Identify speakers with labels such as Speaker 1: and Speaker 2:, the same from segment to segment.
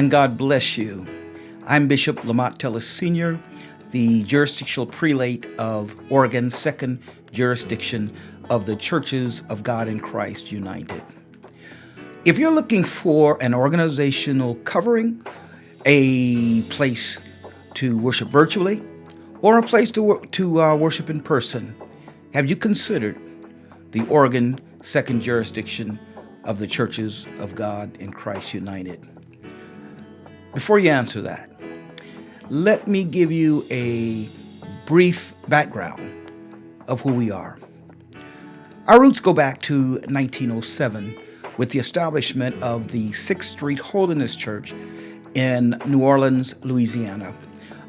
Speaker 1: and God bless you. I'm Bishop Lamont Tellis Sr., the jurisdictional prelate of Oregon, 2nd Jurisdiction of the Churches of God in Christ United. If you're looking for an organizational covering, a place to worship virtually, or a place to worship in person, have you considered the Oregon 2nd Jurisdiction of the Churches of God in Christ United? Before you answer that, let me give you a brief background of who we are. Our roots go back to 1907 with the establishment of the 6th Street Holiness Church in New Orleans, Louisiana,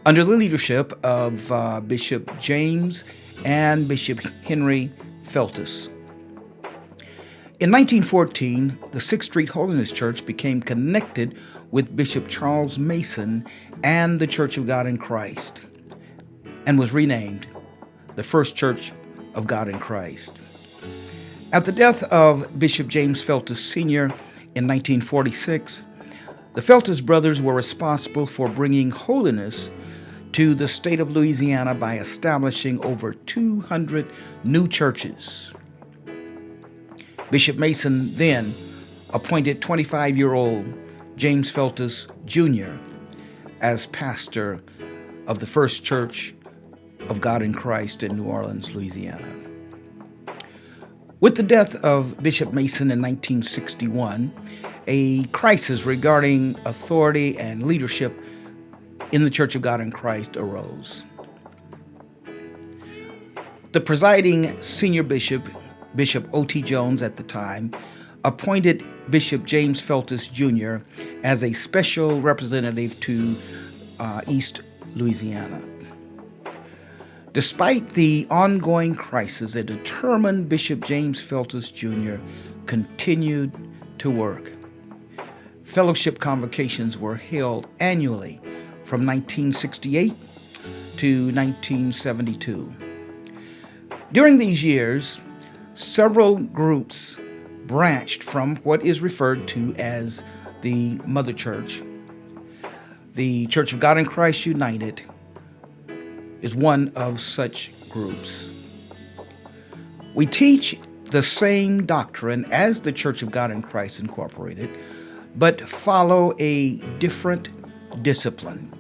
Speaker 1: under the leadership of Bishop James and Bishop Henry Feltus. In 1914, the 6th Street Holiness Church became connected with Bishop Charles Mason and the Church of God in Christ, and was renamed the First Church of God in Christ. At the death of Bishop James Feltus Sr. in 1946, the Feltus brothers were responsible for bringing holiness to the state of Louisiana by establishing over 200 new churches. Bishop Mason then appointed 25-year-old James Feltus Jr. as pastor of the First Church of God in Christ in New Orleans, Louisiana. With the death of Bishop Mason in 1961, a crisis regarding authority and leadership in the Church of God in Christ arose. The presiding senior bishop, Bishop O.T. Jones at the time, appointed Bishop James Feltus Jr. as a special representative to East Louisiana. Despite the ongoing crisis, a determined Bishop James Feltus Jr. continued to work. Fellowship convocations were held annually from 1968 to 1972. During these years, several groups branched from what is referred to as the Mother Church. The Church of God in Christ United is one of such groups. We teach the same doctrine as the Church of God in Christ Incorporated, but follow a different discipline.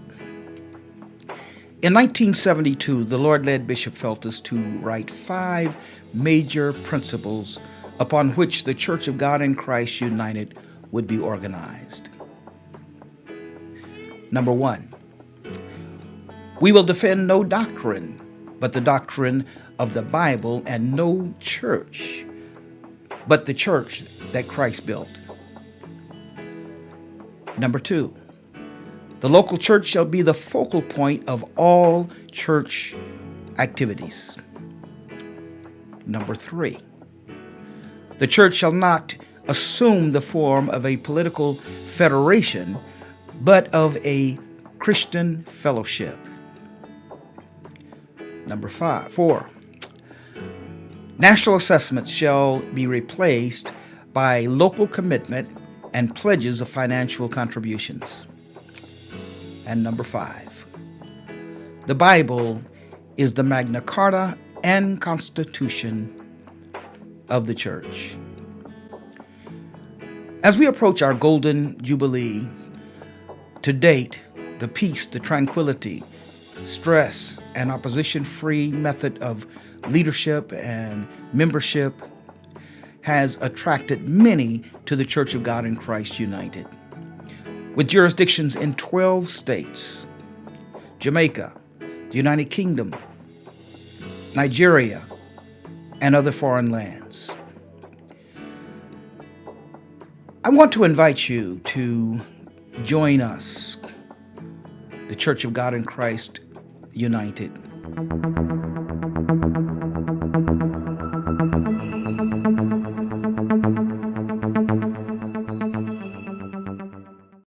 Speaker 1: In 1972, the Lord led Bishop Feltus to write 5 major principles upon which the Church of God in Christ United would be organized. Number 1, we will defend no doctrine but the doctrine of the Bible, and no church but the church that Christ built. Number 2, the local church shall be the focal point of all church activities. Number 3, the church shall not assume the form of a political federation, but of a Christian fellowship. Number 4, national assessments shall be replaced by local commitment and pledges of financial contributions. And number 5, the Bible is the Magna Carta and Constitution of the church. As we approach our Golden Jubilee, to date, the peace, the tranquility, stress, and opposition-free method of leadership and membership has attracted many to the Church of God in Christ United. With jurisdictions in 12 states, Jamaica, the United Kingdom, Nigeria, and other foreign lands. I want to invite you to join us, the Church of God in Christ United.